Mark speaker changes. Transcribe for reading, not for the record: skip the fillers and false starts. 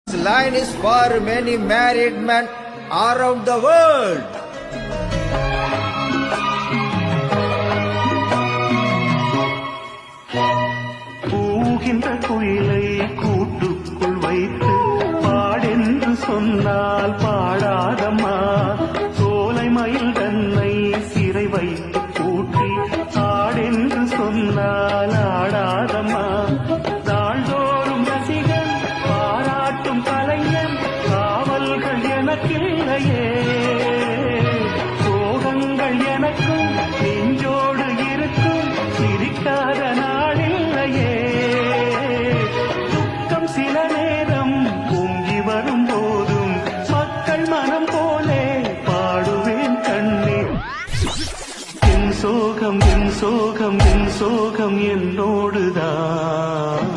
Speaker 1: This line is for many married men around the world.
Speaker 2: பூகின்ற குயிலை கூட்டுக்குள் வைத்து பாடென்று சொன்னால் பாடாதம்மா. சோலை மயில் தன்னை சிறை வைத்து கூட்டி ஆடென்று சொன்னால் ஆடாதம்மா. நாள்தோறும் ரசிகன் பாராட்டும் கலைஞன் காவல்கள் எனக்கில்லையே. சோகங்கள் எனக்கும் நெஞ்சோடு இருக்கும் சிரிக்காத நாளில்லையே. துக்கம் சில நேரம் பொங்கி வரும் போதும் மக்கள் மனம் போலே பாடுவேன் கண்ணே. என் சோகம் என் சோகம் என் சோகம் என்னோடுதான்.